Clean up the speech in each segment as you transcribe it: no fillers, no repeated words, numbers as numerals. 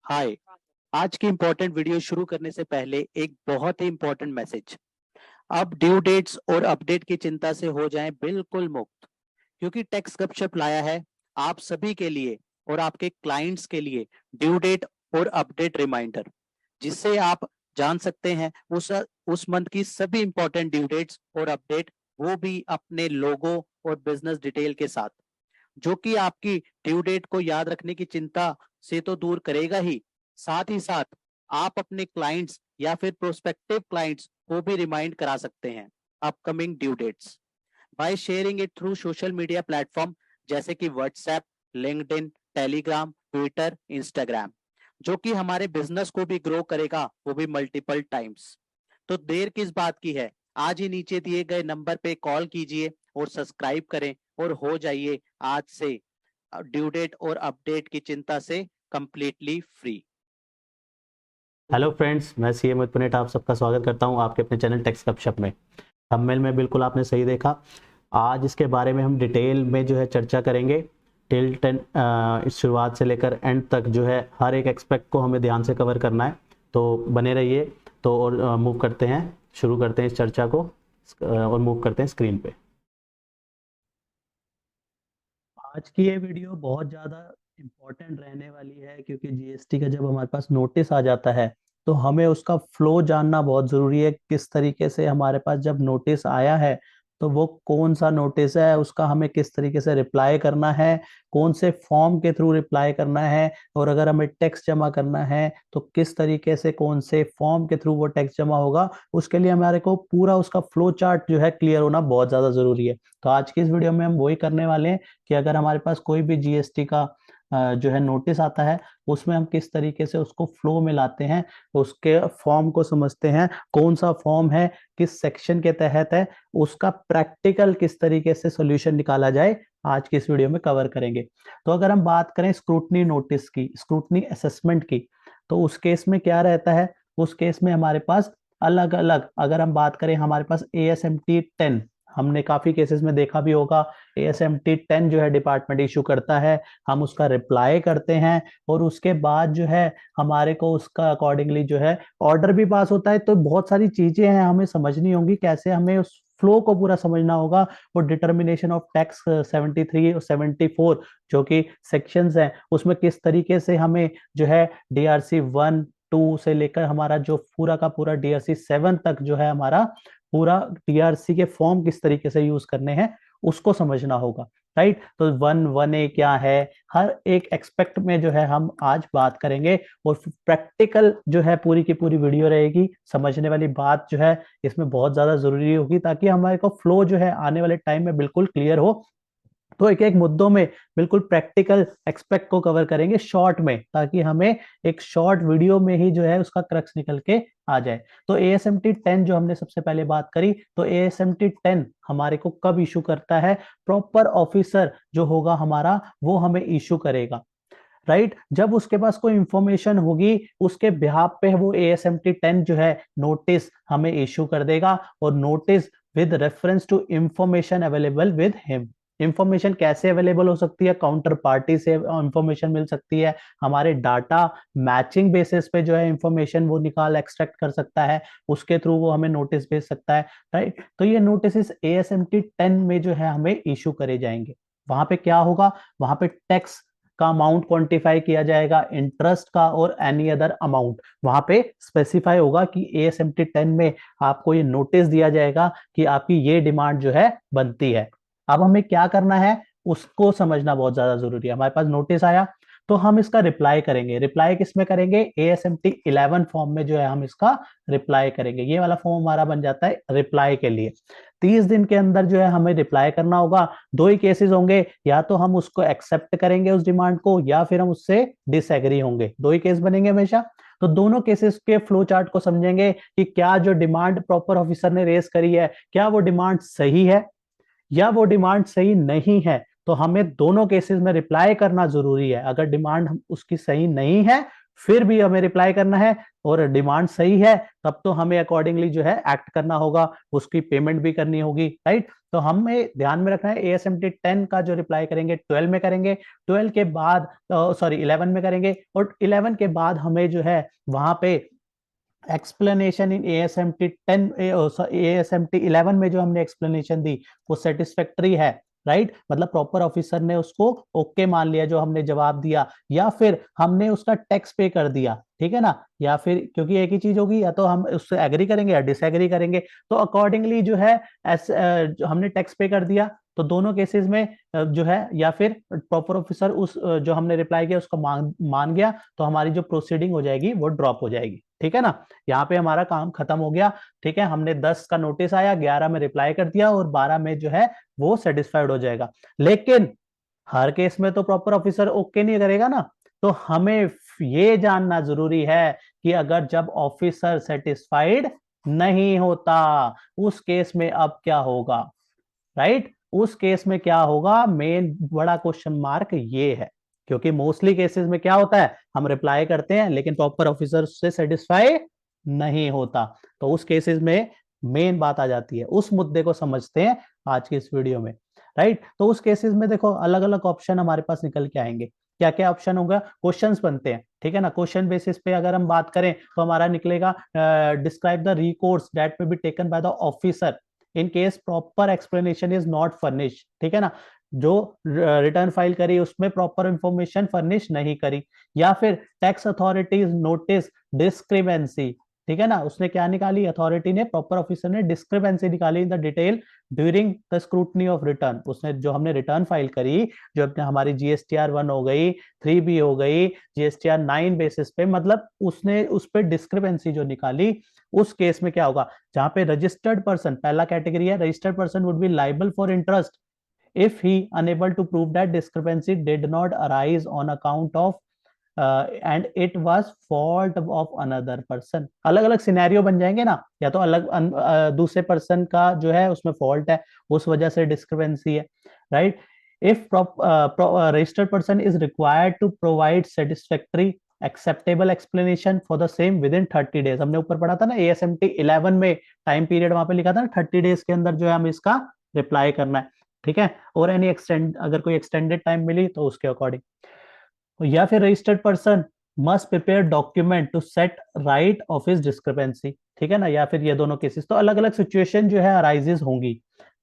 हाय। आज की important video शुरू करने से पहले एक बहुत ही इम्पोर्टेंट मैसेज। अब ड्यू डेट्स और अपडेट की चिंता से हो जाएं बिल्कुल मुक्त, क्योंकि टैक्स गपशप लाया है आप सभी के लिए और आपके क्लाइंट्स के लिए ड्यू डेट और अपडेट रिमाइंडर, जिससे आप जान सकते हैं उस मंथ की सभी इंपॉर्टेंट ड्यू डेट्स और अपडेट, वो भी अपने लोगो और बिजनेस डिटेल के साथ, जो कि आपकी ड्यू डेट को याद रखने की चिंता से तो दूर करेगा ही, साथ ही साथ आप अपने क्लाइंट्स या फिर प्रोस्पेक्टिव क्लाइंट्स को भी रिमाइंड करा सकते हैं upcoming due dates by sharing it through social media platform जैसे कि WhatsApp, LinkedIn, Telegram, Twitter, Instagram, जो कि हमारे बिजनेस को भी ग्रो करेगा, वो भी मल्टीपल टाइम्स। तो देर किस बात की है, आज ही नीचे दिए गए नंबर पे कॉल कीजिए और सब्सक्राइब करें और हो जाइए आज से ड्यू डेट और अपडेट की चिंता से कंप्लीटली फ्री। हेलो फ्रेंड्स, मैं सीए मोहित पुनेट आप सबका स्वागत करता हूं आपके अपने चैनल टैक्स गपशप में। थंबनेल में बिल्कुल आपने सही देखा। आज इसके बारे में हम डिटेल में जो है चर्चा करेंगे। टिल 10 इस शुरुआत से लेकर एंड तक जो है हर एक एक्सपेक्ट को हमें ध्यान से कवर करना है, तो बने रहिए। तो और मूव करते हैं, शुरू करते हैं इस चर्चा को और मूव करते हैं स्क्रीन पे। आज की ये वीडियो बहुत ज़्यादा इम्पोर्टेंट रहने वाली है, क्योंकि जीएसटी का जब हमारे पास नोटिस आ जाता है तो हमें उसका फ्लो जानना बहुत ज़रूरी है। किस तरीके से हमारे पास जब नोटिस आया है तो वो कौन सा नोटिस है, उसका हमें किस तरीके से रिप्लाई करना है, कौन से फॉर्म के थ्रू रिप्लाई करना है, और अगर हमें टैक्स जमा करना है तो किस तरीके से कौन से फॉर्म के थ्रू वो टैक्स जमा होगा। उसके लिए हमारे को पूरा उसका फ्लो चार्ट जो है क्लियर होना बहुत ज़्यादा ज़रूरी है। तो आज की इस वीडियो में हम वही करने वाले हैं कि अगर हमारे पास कोई भी जीएसटी का जो है नोटिस आता है, उसमें हम किस तरीके से उसको फ्लो में लाते हैं, उसके फॉर्म को समझते हैं, कौन सा फॉर्म है, किस सेक्शन के तहत है, उसका प्रैक्टिकल किस तरीके से सॉल्यूशन निकाला जाए, आज की इस वीडियो में कवर करेंगे। तो अगर हम बात करें स्क्रूटनी नोटिस की, स्क्रूटनी असेसमेंट की, तो उस केस में क्या रहता है। उस केस में हमारे पास अलग अलग, अगर हम बात करें, हमारे पास ASMT 10, हमने काफी केसेस में देखा भी होगा, ASMT 10 जो है डिपार्टमेंट इशू करता है, हम उसका रिप्लाई करते हैं और उसके बाद जो है हमारे को उसका अकॉर्डिंगली जो है ऑर्डर भी पास होता है। तो बहुत सारी चीजें हैं हमें समझनी होंगी, कैसे हमें उस फ्लो को पूरा समझना होगा। वो डिटर्मिनेशन ऑफ टैक्स 73 और 74 जो कि सेक्शंस हैं, उसमें किस तरीके से हमें जो है DRC 1 2 से लेकर हमारा जो पूरा का पूरा DRC 7 तक जो है हमारा पूरा DRC के फॉर्म किस तरीके से यूज करने हैं, उसको समझना होगा। राइट, तो 1A क्या है, हर एक एक्सपेक्ट में जो है हम आज बात करेंगे। और प्रैक्टिकल जो है पूरी की पूरी वीडियो रहेगी, समझने वाली बात जो है इसमें बहुत ज्यादा जरूरी होगी, ताकि हमारे को फ्लो जो है आने वाले टाइम में बिल्कुल क्लियर हो। तो एक एक मुद्दों में बिल्कुल प्रैक्टिकल एक्सपेक्ट को कवर करेंगे शॉर्ट में, ताकि हमें एक शॉर्ट वीडियो में ही जो है उसका क्रक्स निकल के आ जाए। तो ASMT 10 जो हमने सबसे पहले बात करी, तो ASMT 10 हमारे को कब इशू करता है, प्रॉपर ऑफिसर जो होगा हमारा वो हमें इशू करेगा। राइट, जब उसके पास कोई इंफॉर्मेशन होगी उसके बिहाफ पे वो ASMT 10 जो है नोटिस हमें इशू कर देगा, और notice with reference to information available with him. Information कैसे अवेलेबल हो सकती है, काउंटर पार्टी से इंफॉर्मेशन मिल सकती है, हमारे डाटा मैचिंग बेसिस पे जो है इंफॉर्मेशन वो निकाल एक्सट्रैक्ट कर सकता है, उसके थ्रू वो हमें नोटिस भेज सकता है। राइट, तो ये नोटिस ASMT 10 में जो है हमें इशू करे जाएंगे। वहां पे क्या होगा, वहां पे टैक्स का अमाउंट क्वांटिफाई किया जाएगा, इंटरेस्ट का और एनी अदर अमाउंट वहां पे स्पेसिफाई होगा कि ASMT 10 में आपको ये नोटिस दिया जाएगा कि आपकी ये डिमांड जो है बनती है। अब हमें क्या करना है उसको समझना बहुत ज्यादा जरूरी है। हमारे पास नोटिस आया तो हम इसका रिप्लाई करेंगे। रिप्लाई किस में करेंगे, ASMT 11 फॉर्म में जो है हम इसका रिप्लाई करेंगे। ये वाला फॉर्म हमारा बन जाता है रिप्लाई के लिए। 30 दिन के अंदर जो है हमें रिप्लाई करना होगा। दो ही केसेस होंगे, या तो हम उसको एक्सेप्ट करेंगे उस डिमांड को, या फिर हम उससे डिसएग्री होंगे। दो ही केस बनेंगे हमेशा। तो दोनों केसेस के फ्लो चार्ट को समझेंगे कि क्या जो डिमांड प्रॉपर ऑफिसर ने रेज करी है, क्या वो डिमांड सही है या वो डिमांड सही नहीं है। तो हमें दोनों केसेस में रिप्लाई करना जरूरी है। अगर डिमांड उसकी सही नहीं है फिर भी हमें रिप्लाई करना है और डिमांड सही है, तब तो हमें अकॉर्डिंगली जो है एक्ट करना होगा, उसकी पेमेंट भी करनी होगी, राइट। तो हमें ध्यान में रखना है ASMT 10 का जो रिप्लाई करेंगे 12 में करेंगे, 12 के बाद सॉरी 11 में करेंगे, और 11 के बाद हमें जो है वहां पे एक्सप्लेनेशन इन ASMT 10 ASMT 11 में जो हमने एक्सप्लेनेशन दी वो सेटिस्फैक्ट्री है, राइट। मतलब प्रॉपर ऑफिसर ने उसको ओके मान लिया जो हमने जवाब दिया, या फिर हमने उसका टैक्स पे कर दिया, ठीक है ना। या फिर क्योंकि एक ही चीज होगी, या तो हम उससे एग्री करेंगे या डिसएग्री करेंगे, तो अकॉर्डिंगली जो है हमने टैक्स पे कर दिया, तो दोनों केसेस में जो है, या फिर प्रॉपर ऑफिसर उस जो हमने रिप्लाई किया उसको मान गया, तो हमारी जो प्रोसीडिंग हो जाएगी वो ड्रॉप हो जाएगी, ठीक है ना। यहाँ पे हमारा काम खत्म हो गया, ठीक है। हमने 10 का नोटिस आया, 11 में रिप्लाई कर दिया, और 12 में जो है वो सेटिस्फाइड हो जाएगा। लेकिन हर केस में तो प्रॉपर ऑफिसर ओके नहीं करेगा ना, तो हमें ये जानना जरूरी है कि अगर जब ऑफिसर सेटिस्फाइड नहीं होता, उस केस में अब क्या होगा, राइट। उस केस में क्या होगा, मेन बड़ा क्वेश्चन मार्क ये है, क्योंकि मोस्टली केसेस में क्या होता है, हम रिप्लाई करते हैं लेकिन प्रॉपर ऑफिसर से सेटिस्फाई नहीं होता, तो उस केसेस में मेन बात आ जाती है। उस मुद्दे को समझते हैं आज की इस वीडियो में, राइट। तो उस केसेस में देखो अलग अलग ऑप्शन हमारे पास निकल के आएंगे। क्या क्या ऑप्शन होगा, क्वेश्चंस बनते हैं, ठीक है ना। क्वेश्चन बेसिस पे अगर हम बात करें तो हमारा निकलेगा describe the recourse that may be taken by the officer in case proper explanation is not furnish, ठीक है ना। जो रिटर्न फाइल करी उसमें प्रॉपर इंफॉर्मेशन फर्निश नहीं करी, या फिर टैक्स अथॉरिटीज नोटिस डिस्क्रिपेंसी, ठीक है ना। उसने क्या निकाली, अथॉरिटी ने, प्रॉपर ऑफिसर ने डिस्क्रिपेंसी निकाली in the detail during the scrutiny of return. उसने जो हमने रिटर्न फाइल करी, जो अपने हमारी GSTR 1 हो गई, 3B हो गई, GSTR 9 बेसिस पे, मतलब उसने उस पर डिस्क्रिपेंसी जो निकाली, उस केस में क्या होगा, जहां पे रजिस्टर्ड पर्सन, पहला कैटेगरी है, registered person would be liable for interest if he unable to prove that discrepancy did not arise on account of and it was fault of another person। अलग अलग scenario बन जाएंगे ना, या तो अलग दूसरे पर्सन का जो है उसमें फॉल्ट है, उस वजह से डिस्क्रिपेंसी है, right. if registered person is required to provide satisfactory acceptable explanation for the same within 30 days। हमने ऊपर पढ़ा था ना ASMT 11 में टाइम पीरियड वहां पे लिखा था ना, 30 डेज के अंदर जो है हमें इसका रिप्लाई करना है, ठीक है। और एनी एक्सटेंड, अगर कोई एक्सटेंडेड टाइम मिली तो उसके अकॉर्डिंग, या फिर registered person must prepare document to set right of his discrepancy, ठीक है ना। या फिर ये दोनों केसेस, तो अलग अलग सिचुएशन जो है अराइजेस होंगी,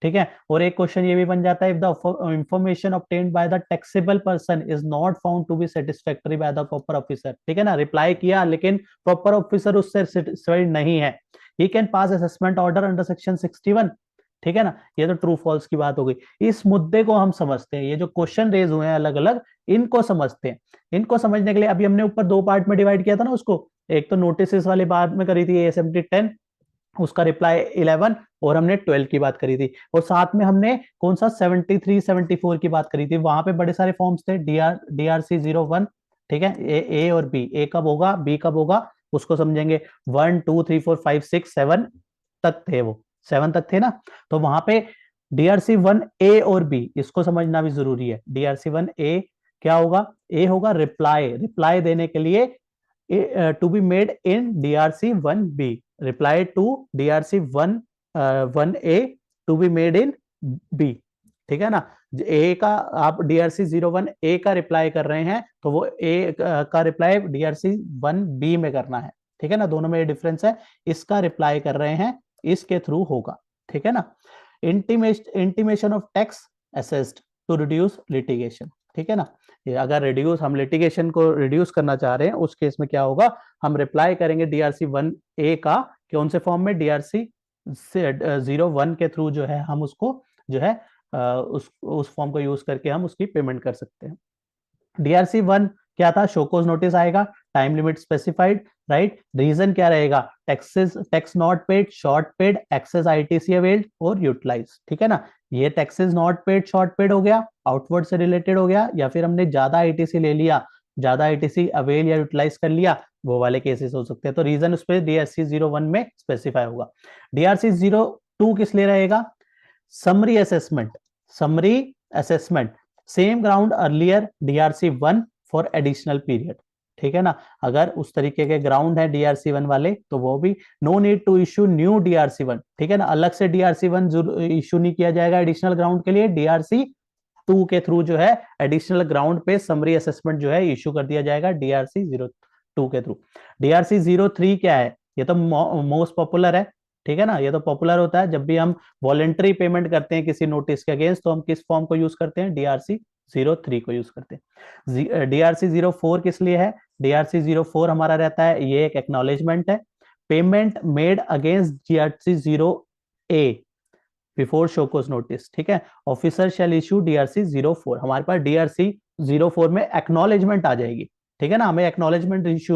ठीक है। और एक क्वेश्चन ये भी बन जाता है, if the information obtained by the taxable person is not found to be satisfactory by the proper officer, ठीक है ना। रिप्लाई किया लेकिन प्रॉपर ऑफिसर उससे सेटिस्फाइड नहीं है, he can pass assessment order under section 61, ठीक है ना। ये तो ट्रू फॉल्स की बात हो गई। इस मुद्दे को हम समझते हैं, ये जो क्वेश्चन रेज हुए हैं अलग अलग, इनको समझते हैं। इनको समझने के लिए अभी हमने ऊपर दो पार्ट में डिवाइड किया था ना उसको, एक तो नोटिस वाली बात में करी थी ASMT 10, उसका रिप्लाई 11, और हमने 12 की बात करी थी, और साथ में हमने कौन सा 73 74 की बात करी थी। वहां पे बड़े सारे फॉर्म्स थे, DRC 01, ठीक है। ए और बी, ए कब होगा, बी कब होगा, उसको समझेंगे। 1 2 3 4 5 6 7 तक थे, वो 7 तक थे ना। तो वहां पे DRC 1A और B, इसको समझना भी जरूरी है। DRC 1A क्या होगा, ए होगा रिप्लाई, रिप्लाई देने के लिए to be made in DRC 1B, reply to DRC 1A to be made in B, ठीक है ना। ए का आप DRC 01A का रिप्लाई कर रहे हैं तो वो ए का रिप्लाई DRC 1B में करना है, ठीक है ना। दोनों में डिफरेंस है, इसका रिप्लाई कर रहे हैं, इसके थ्रू होगा, ठीक है ना। Intimation of tax assessed to reduce litigation, ठीक है ना। अगर रिड्यूस, हम लिटिगेशन को रिड्यूस करना चाह रहे हैं, उस केस में क्या होगा, हम रिप्लाई करेंगे DRC 1A का, कौन से फॉर्म में, DRC 01 के थ्रू जो है हम उसको जो है उस फॉर्म को यूज करके हम उसकी पेमेंट कर सकते हैं। DRC 1 क्या था, शोकोज नोटिस आएगा, time limit specified, right. Reason क्या रहेगा, tax not paid, short paid, excess ITC availed और यूटिलाइज, ठीक है ना। ये taxes not paid, short paid हो गया, आउटवर्ड से रिलेटेड हो गया, या फिर हमने ज्यादा ITC ले लिया, ज्यादा ITC अवेल या यूटिलाइज कर लिया, वो वाले केसेस हो सकते हैं। तो रीजन उस पर DRC 01 में स्पेसिफाई होगा। DRC 02 किस लिए रहेगा, summary assessment, summary assessment, same ground earlier DRC 1 for additional period, ठीक है ना। अगर उस तरीके के ग्राउंड है DRC1 वाले तो वो भी no need to issue new DRC1, ठीक है ना। अलग से DRC1 इश्यू नहीं किया जाएगा एडिशनल ग्राउंड के लिए, DRC2 के थ्रू जो है एडिशनल ग्राउंड पे समरी असेसमेंट जो है इश्यू कर दिया जाएगा DRC02 के थ्रू। DRC03 क्या है, ये तो मोस्ट पॉपुलर है, ठीक है ना। ये तो पॉपुलर होता है जब भी हम वॉलेंट्री पेमेंट करते हैं किसी नोटिस के अगेंस्ट, तो हम किस फॉर्म को यूज करते हैं, DRC03 को यूज करते हैं। DRC04 किस लिए है, DRC04 हमारा रहता है, ये एक एक्नॉलेजमेंट है, payment made against DRC0A before show cause notice, ठीक है। ऑफिसर शैल इशू DRC04, हमारे पास DRC04 में एक्नॉलेजमेंट आ जाएगी, ठीक है ना। हमें एक्नॉलेजमेंट इशू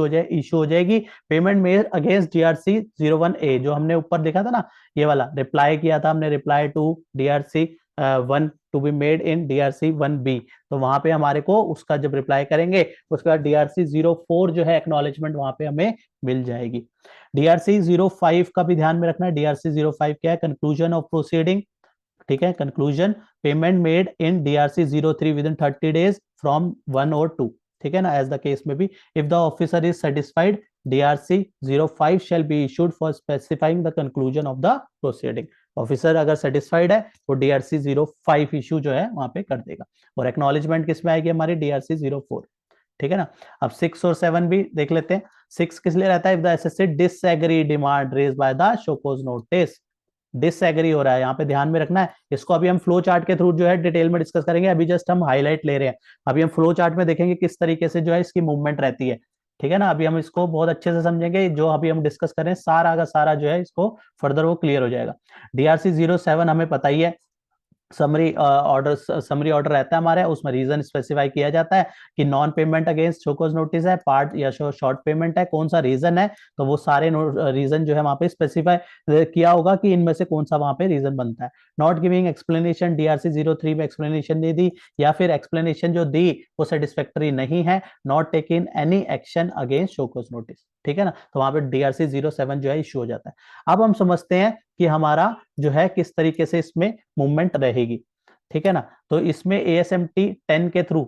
हो जाएगी पेमेंट मेड अगेंस्ट DRC01A, जो हमने ऊपर देखा था ना, ये वाला रिप्लाई किया था हमने, reply to DRC1 to be made in DRC1B, तो वहां पे हमारे को उसका जब रिप्लाई करेंगे उसके बाद DRC04 जो है एक्नॉलेजमेंट वहां पे हमें मिल जाएगी। DRC05 का भी ध्यान में रखना है। DRC05 क्या है, कंक्लूजन ऑफ प्रोसीडिंग, ठीक है। Conclusion payment made in DRC03 with in 30 days from 1 और 2, ठीक है ना। एज द केस में भी, if the officer is satisfied DRC05 shall be issued for specifying the conclusion of the proceeding. Officer अगर satisfied है वो DRC05 इशू जो है वहां पे कर देगा, और एक्नॉलेजमेंट किस में आएगी हमारी, DRC04, ठीक है ना। अब 6 और 7 भी देख लेते हैं। 6 किस लिए रहता है, if the assessee disagree demand raise by the show cause notice, disagree हो रहा है, यहाँ पे ध्यान में रखना है। इसको अभी हम फ्लो चार्ट के थ्रू जो है डिटेल में डिस्कस करेंगे, अभी जस्ट हम हाईलाइट ले रहे हैं। अभी हम फ्लो चार्ट में देखेंगे किस तरीके से जो है इसकी मूवमेंट रहती है, ठीक है ना। अभी हम इसको बहुत अच्छे से समझेंगे, जो अभी हम डिस्कस करें सारा का सारा जो है इसको फर्दर वो क्लियर हो जाएगा। DRC07 हमें पता ही है, समरी ऑर्डर रहता है हमारे, उसमें रीजन स्पेसिफाई किया जाता है कि non payment against show cause notice है, पार्ट या शॉर्ट पेमेंट है, कौन सा रीजन है, तो वो सारे रीजन जो है वहां पे स्पेसिफाई किया होगा कि इनमें से कौन सा वहां पे रीजन बनता है। नॉट गिविंग एक्सप्लेनेशन, DRC03 में एक्सप्लेनेशन नहीं दी, या फिर एक्सप्लेनेशन जो दी वो सेटिस्फैक्टरी नहीं है, not taking any action against show cause notice, ठीक है ना। तो वहां पे DRC07 जो है इश्यू हो जाता है। अब हम समझते हैं कि हमारा जो है किस तरीके से इसमें मूवमेंट रहेगी, ठीक है ना। तो इसमें ASMT 10 के थ्रू,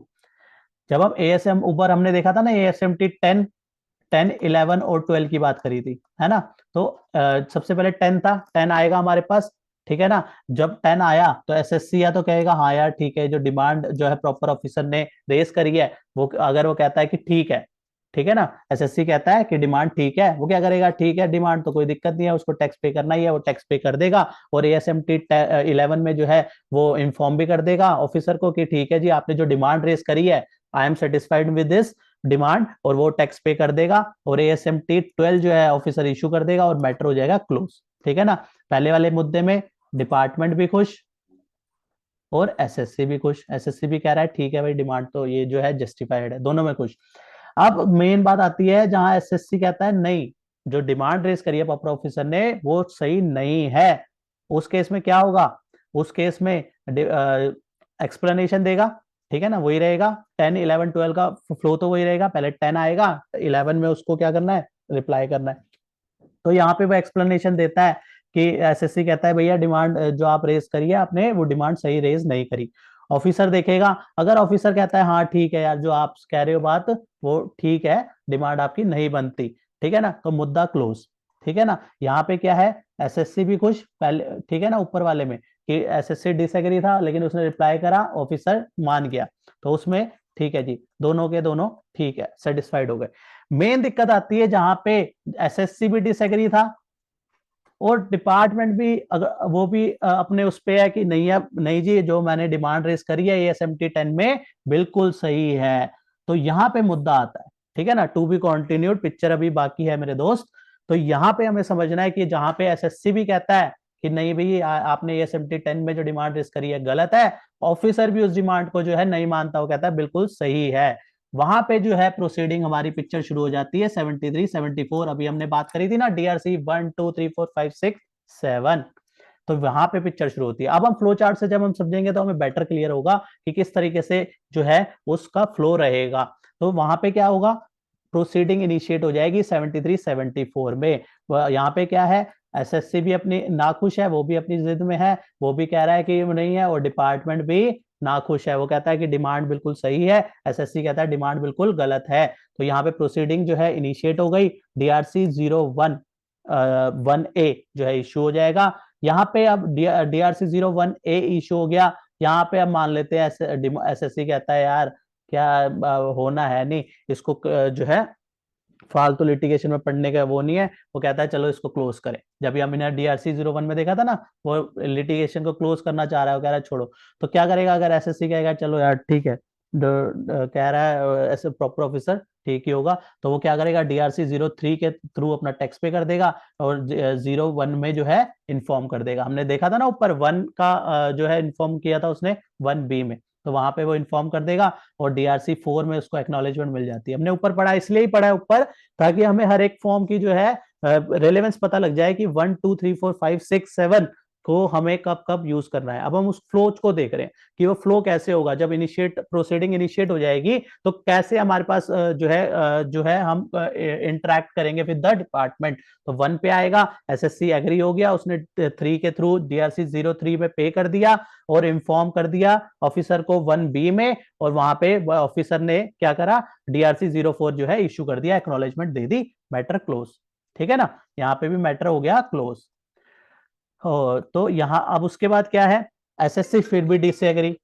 जब हम ASM ऊपर हमने देखा था ना, ASMT 10, 10, 11 और 12 की बात करी थी, है ना। तो सबसे पहले 10 था, 10 आएगा हमारे पास, ठीक है ना। जब 10 आया तो SSC या तो कहेगा हाँ यार ठीक है, जो डिमांड जो है प्रॉपर ऑफिसर ने रेस करी है, वो अगर वो कहता है कि ठीक है, ठीक है ना, SSC कहता है कि डिमांड ठीक है, वो क्या करेगा, ठीक है डिमांड तो कोई दिक्कत नहीं है, उसको टैक्स पे करना ही है, वो टैक्स पे कर देगा। और ASMT 11 में जो है वो इन्फॉर्म भी कर देगा ऑफिसर को कि ठीक है जी, आपने जो डिमांड रेस करी है, I am satisfied with this demand, और वो टैक्स पे कर देगा। और ASMT 12 जो है ऑफिसर इशू कर देगा और मैटर हो जाएगा क्लोज, ठीक है ना। पहले वाले मुद्दे में डिपार्टमेंट भी खुश और SSC भी खुश, SSC भी कह रहा है ठीक है भाई, डिमांड तो ये जो है जस्टिफाइड है, दोनों में खुश। अब मेन बात आती है जहां SSC कहता है नहीं, जो डिमांड रेस करी है प्रॉपर ऑफिसर ने वो सही नहीं है, उस केस में क्या होगा, उस केस में एक्सप्लेनेशन देगा, ठीक है ना। वही रहेगा 10, 11, 12 का फ्लो तो वही रहेगा, पहले 10 आएगा, 11 में उसको क्या करना है, रिप्लाई करना है। तो यहाँ पे वो एक्सप्लेनेशन देता है कि SSC कहता है भैया डिमांड जो आप रेज करिए आपने वो डिमांड सही रेज नहीं करी। ऑफिसर देखेगा, अगर ऑफिसर कहता है हाँ ठीक है यार, जो आप कह रहे हो बात वो ठीक है, डिमांड आपकी नहीं बनती, ठीक है ना, तो मुद्दा क्लोज, ठीक है ना। यहाँ पे क्या है, SSC भी खुश पहले, ठीक है ना, ऊपर वाले में कि SSC डिसएग्री था लेकिन उसने रिप्लाई करा, ऑफिसर मान गया, तो उसमें ठीक है जी, दोनों के दोनों ठीक है, सेटिस्फाइड हो गए। मेन दिक्कत आती है जहां पे SSC भी डिसएग्री था और डिपार्टमेंट भी अगर वो भी अपने उस पे है कि नहीं है, नहीं जी जो मैंने डिमांड रेस करी है ASMT 10 में बिल्कुल सही है, तो यहाँ पे मुद्दा आता है, ठीक है ना। टू बी कॉन्टिन्यूड, पिक्चर अभी बाकी है मेरे दोस्त। तो यहाँ पे हमें समझना है कि जहां पे SSC भी कहता है कि नहीं भाई आपने ASMT 10 में जो डिमांड रेस करी है गलत है, ऑफिसर भी उस डिमांड को जो है नहीं मानता, वो कहता है बिल्कुल सही है, वहां पे जो है प्रोसीडिंग हमारी पिक्चर शुरू हो जाती है 73, 74, अभी हमने बात करी थी ना DRC 1, 2, 3, 4, 5, 6, 7, तो वहां पे पिक्चर शुरू होती है। अब हम फ्लो चार्ट से जब हम समझेंगे तो हमें बेटर क्लियर होगा कि किस तरीके से जो है उसका फ्लो रहेगा। तो वहां पे क्या होगा, प्रोसीडिंग इनिशिएट हो जाएगी 73, 74 में। यहाँ पे क्या है, SSC भी अपनी नाखुश है, वो भी अपनी जिद में है, वो भी कह रहा है कि नहीं है, और डिपार्टमेंट भी नाखुश है, वो कहता है कि डिमांड बिल्कुल सही है, एसएससी कहता है डिमांड बिल्कुल गलत है। तो यहाँ पे प्रोसीडिंग जो है इनिशिएट हो गई, डीआरसी 01 जो है इशू हो जाएगा। यहाँ पे अब डीआरसी 01A इशू हो गया। यहाँ पे अब मान लेते हैं एसएससी कहता है यार क्या होना है नहीं, इसको जो है फालतू लिटिगेशन में पढ़ने का वो नहीं है, वो कहता है चलो इसको क्लोज करें। जब ये हमने डीआरसी 01 में देखा था ना, वो लिटिगेशन को क्लोज करना चाह रहा है, वो कह रहा है छोड़ो। तो क्या करेगा अगर एसएससी कहेगा चलो यार ठीक है, कह रहा है ऐसे प्रॉपर ऑफिसर ठीक ही होगा, तो वो क्या करेगा डीआरसी 03 के थ्रू अपना टैक्स पे कर देगा और 01 में जो है इन्फॉर्म कर देगा। हमने देखा था ना ऊपर 1 का जो है इन्फॉर्म किया था उसने 1B में, तो वहां पे वो इन्फॉर्म कर देगा और डीआरसी 4 में उसको एक्नॉलेजमेंट मिल जाती है। हमने ऊपर पढ़ा इसलिए ही पढ़ा है ऊपर, ताकि हमें हर एक फॉर्म की जो है रेलेवेंस पता लग जाए कि 1 2 3 4 5 6 7 को हमें कब कब यूज करना है। अब हम उस फ्लो को देख रहे हैं कि वो फ्लो कैसे होगा जब प्रोसीडिंग इनिशिएट हो जाएगी, तो कैसे हमारे पास जो है हम इंटरेक्ट करेंगे विद द डिपार्टमेंट। तो 1 पे आएगा, एसएससी एग्री हो गया, उसने 3 के थ्रू डीआरसी 03 में पे कर दिया और इन्फॉर्म कर दिया ऑफिसर को 1B में, और वहां पे ऑफिसर ने क्या करा डीआरसी 04 जो है इश्यू कर दिया, एक्नॉलेजमेंट दे दी, मैटर क्लोज। ठीक है ना, यहाँ पे भी मैटर हो गया क्लोज। तो यहाँ अब उसके बाद क्या है, एसएससी फिर भी डिसएग्री,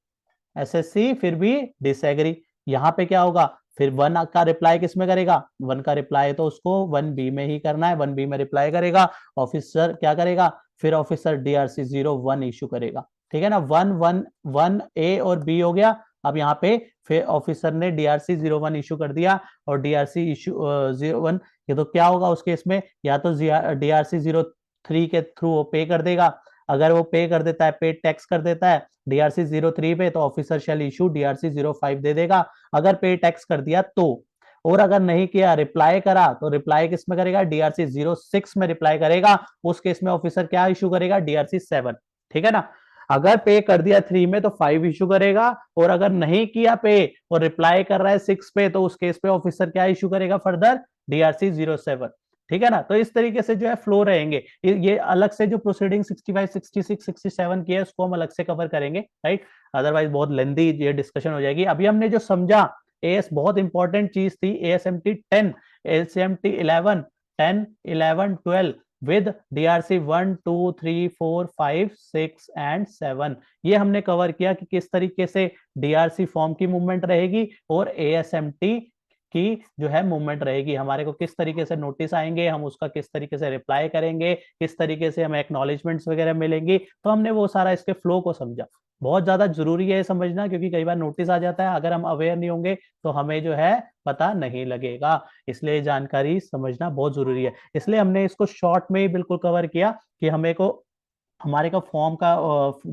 एसएससी फिर भी डिसएग्री। यहाँ पे क्या होगा, फिर 1 का रिप्लाई किस में करेगा, 1 का रिप्लाई तो उसको 1B में ही करना है, 1B में रिप्लाई करेगा। ऑफिसर क्या करेगा, फिर ऑफिसर डीआरसी 01 इशू करेगा। ठीक है ना, 1A और B हो गया। अब यहाँ पे फिर ऑफिसर ने डीआरसी 01 इशू कर दिया और डीआरसी इशू 01, ये तो क्या होगा उस केस में, या तो डीआरसी 03 के थ्रू वो पे कर देगा। अगर वो पे कर देता है, पे टैक्स कर देता है डीआरसी 03 पे, तो ऑफिसर शैल इशू डीआरसी 05 दे देगा, अगर पे टैक्स कर दिया तो। और अगर नहीं किया, रिप्लाई करा, तो रिप्लाई किस में करेगा, डीआरसी 06 में रिप्लाई करेगा। उस केस में ऑफिसर क्या इशू करेगा, डीआरसी 7। ठीक है ना, अगर पे कर दिया 3 में तो 5 इशू करेगा, और अगर नहीं किया पे और रिप्लाई कर रहा है 6 पे, तो उस केस पे ऑफिसर क्या इशू करेगा फर्दर, डीआरसी 07। ठीक है ना, तो इस तरीके से जो है फ्लो रहेंगे। ये अलग से जो प्रोसीडिंग 65 66 67 की है उसको हम अलग से कवर करेंगे, राइट, अदरवाइज बहुत लेंदी ये डिस्कशन हो जाएगी। अभी हमने जो समझा, एएस बहुत इंपॉर्टेंट चीज थी, एएसएमटी 10, एएसएमटी 11, 10 11 12 विद डीआरसी 1 2 3 4 5 6 एंड 7। ये हमने कवर किया कि किस तरीके से डीआरसी फॉर्म की मूवमेंट रहेगी और एएसएमटी की जो है मूवमेंट रहेगी, हमारे को किस तरीके से नोटिस आएंगे, हम उसका किस तरीके से रिप्लाई करेंगे, किस तरीके से हमें एक्नॉलेजमेंट्स वगैरह मिलेंगी। तो हमने वो सारा इसके फ्लो को समझा। बहुत ज्यादा जरूरी है समझना, क्योंकि कई बार नोटिस आ जाता है, अगर हम अवेयर नहीं होंगे तो हमें जो है पता नहीं लगेगा, इसलिए जानकारी समझना बहुत जरूरी है। इसलिए हमने इसको शॉर्ट में ही बिल्कुल कवर किया कि हमें को हमारे का फॉर्म का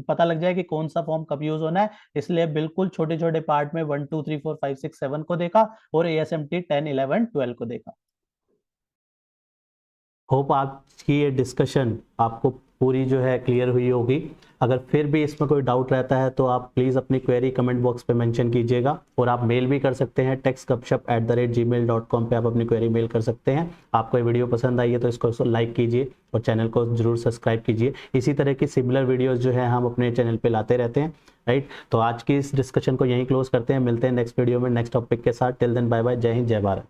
पता लग जाए कि कौन सा फॉर्म कब यूज होना है। इसलिए बिल्कुल छोटे छोटे पार्ट में 1 2 3 4 5 6 7 को देखा और एएसएमटी 10 11 12 को देखा। होप आपकी ये डिस्कशन आपको पूरी जो है क्लियर हुई होगी। अगर फिर भी इसमें कोई डाउट रहता है तो आप प्लीज़ अपनी क्वेरी कमेंट बॉक्स पे मेंशन कीजिएगा, और आप मेल भी कर सकते हैं, techsgupshup@gmail.com पे आप अपनी क्वेरी मेल कर सकते हैं। आपको ये वीडियो पसंद आई है तो इसको लाइक कीजिए और चैनल को जरूर सब्सक्राइब कीजिए। इसी तरह की सिमिलर वीडियोज़ जो है हम अपने चैनल पर लाते रहते हैं, राइट। तो आज की इस डिस्कशन को यहीं क्लोज करते हैं, मिलते हैं नेक्स्ट वीडियो में नेक्स्ट टॉपिक के साथ। टिल देन बाय बाय, जय हिंद, जय भारत।